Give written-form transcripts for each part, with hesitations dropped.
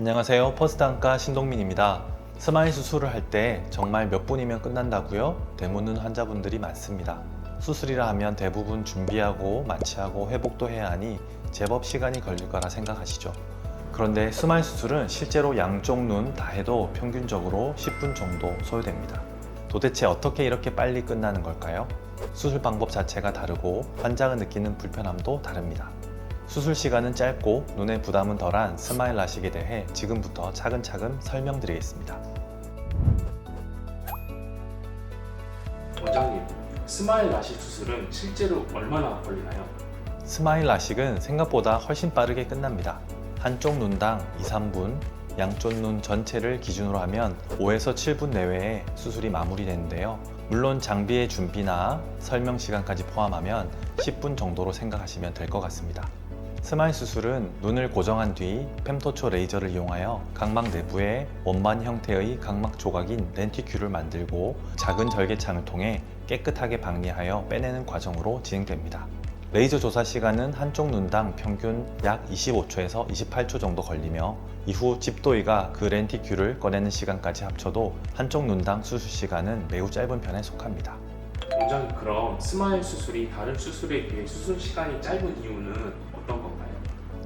안녕하세요. 퍼스트안과 신동민입니다. 스마일 수술을 할 때 정말 몇 분이면 끝난다고요? 되묻는 환자분들이 많습니다. 수술이라 하면 대부분 준비하고 마취하고 회복도 해야 하니 제법 시간이 걸릴 거라 생각하시죠. 그런데 스마일 수술은 실제로 양쪽 눈 다 해도 평균적으로 10분 정도 소요됩니다. 도대체 어떻게 이렇게 빨리 끝나는 걸까요? 수술 방법 자체가 다르고 환자가 느끼는 불편함도 다릅니다. 수술 시간은 짧고 눈의 부담은 덜한 스마일 라식에 대해 지금부터 차근차근 설명드리겠습니다. 원장님, 스마일 라식 수술은 실제로 얼마나 걸리나요? 스마일 라식은 생각보다 훨씬 빠르게 끝납니다. 한쪽 눈당 2-3분, 양쪽 눈 전체를 기준으로 하면 5에서 7분 내외에 수술이 마무리되는데요. 물론 장비의 준비나 설명 시간까지 포함하면 10분 정도로 생각하시면 될 것 같습니다. 스마일 수술은 눈을 고정한 뒤 fem토초 레이저를 이용하여 각막 내부에 원반 형태의 각막 조각인 렌티큘을 만들고 작은 절개창을 통해 깨끗하게 박리하여 빼내는 과정으로 진행됩니다. 레이저 조사 시간은 한쪽 눈당 평균 약 25초에서 28초 정도 걸리며 이후 집도의가 그 렌티큘을 꺼내는 시간까지 합쳐도 한쪽 눈당 수술 시간은 매우 짧은 편에 속합니다. 원장님, 그럼 스마일 수술이 다른 수술에 비해 수술 시간이 짧은 이유는 어떤 건가요?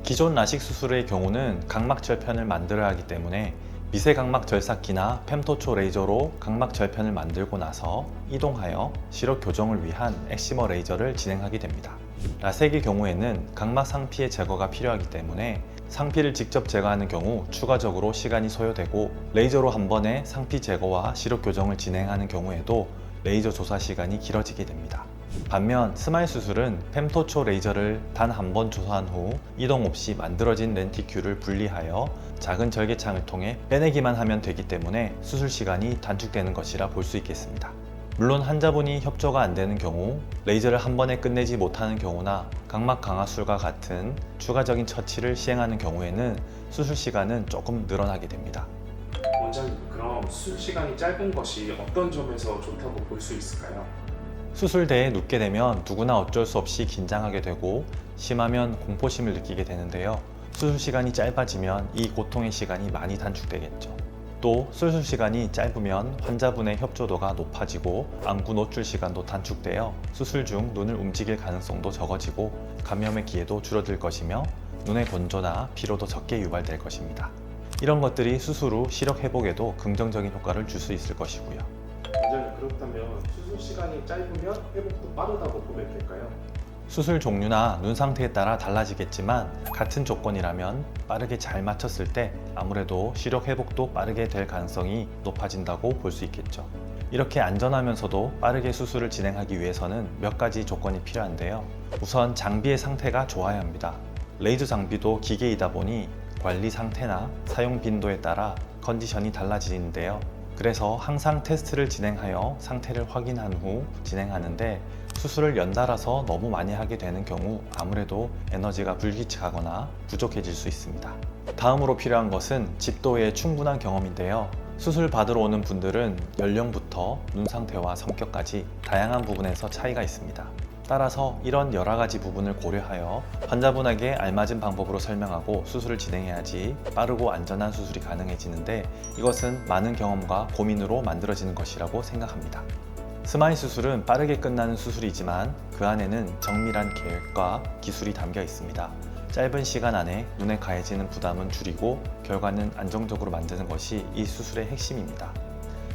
기존 라식 수술의 경우는 각막 절편을 만들어야 하기 때문에 미세 각막 절삭기나 fem토초 레이저로 각막 절편을 만들고 나서 이동하여 시력 교정을 위한 엑시머 레이저를 진행하게 됩니다. 라섹의 경우에는 각막 상피의 제거가 필요하기 때문에 상피를 직접 제거하는 경우 추가적으로 시간이 소요되고 레이저로 한 번에 상피 제거와 시력 교정을 진행하는 경우에도 레이저 조사 시간이 길어지게 됩니다. 반면 스마일 수술은 fem토초 레이저를 단 한 번 조사한 후 이동 없이 만들어진 렌티큘을 분리하여 작은 절개창을 통해 빼내기만 하면 되기 때문에 수술 시간이 단축되는 것이라 볼 수 있겠습니다. 물론 환자분이 협조가 안 되는 경우, 레이저를 한 번에 끝내지 못하는 경우나 각막 강화술과 같은 추가적인 처치를 시행하는 경우에는 수술 시간은 조금 늘어나게 됩니다. 원장님, 그럼 수술 시간이 짧은 것이 어떤 점에서 좋다고 볼 수 있을까요? 수술대에 눕게 되면 누구나 어쩔 수 없이 긴장하게 되고 심하면 공포심을 느끼게 되는데요. 수술 시간이 짧아지면 이 고통의 시간이 많이 단축되겠죠. 또 수술 시간이 짧으면 환자분의 협조도가 높아지고 안구 노출 시간도 단축되어 수술 중 눈을 움직일 가능성도 적어지고 감염의 기회도 줄어들 것이며 눈의 건조나 피로도 적게 유발될 것입니다. 이런 것들이 수술 후 시력 회복에도 긍정적인 효과를 줄 수 있을 것이고요. 원장님, 그렇다면 수술 시간이 짧으면 회복도 빠르다고 보면 될까요? 수술 종류나 눈 상태에 따라 달라지겠지만 같은 조건이라면 빠르게 잘 맞췄을 때 아무래도 시력 회복도 빠르게 될 가능성이 높아진다고 볼 수 있겠죠. 이렇게 안전하면서도 빠르게 수술을 진행하기 위해서는 몇 가지 조건이 필요한데요. 우선 장비의 상태가 좋아야 합니다. 레이저 장비도 기계이다 보니 관리 상태나 사용 빈도에 따라 컨디션이 달라지는데요. 그래서 항상 테스트를 진행하여 상태를 확인한 후 진행하는데 수술을 연달아서 너무 많이 하게 되는 경우 아무래도 에너지가 불규칙하거나 부족해질 수 있습니다. 다음으로 필요한 것은 집도의 충분한 경험인데요. 수술 받으러 오는 분들은 연령부터 눈 상태와 성격까지 다양한 부분에서 차이가 있습니다. 따라서 이런 여러 가지 부분을 고려하여 환자분에게 알맞은 방법으로 설명하고 수술을 진행해야지 빠르고 안전한 수술이 가능해지는데 이것은 많은 경험과 고민으로 만들어지는 것이라고 생각합니다. 스마일 수술은 빠르게 끝나는 수술이지만 그 안에는 정밀한 계획과 기술이 담겨 있습니다. 짧은 시간 안에 눈에 가해지는 부담은 줄이고 결과는 안정적으로 만드는 것이 이 수술의 핵심입니다.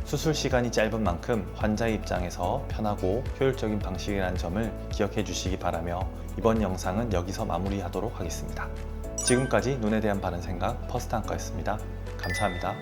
수술 시간이 짧은 만큼 환자의 입장에서 편하고 효율적인 방식이라는 점을 기억해 주시기 바라며 이번 영상은 여기서 마무리하도록 하겠습니다. 지금까지 눈에 대한 바른 생각 퍼스트안과였습니다. 감사합니다.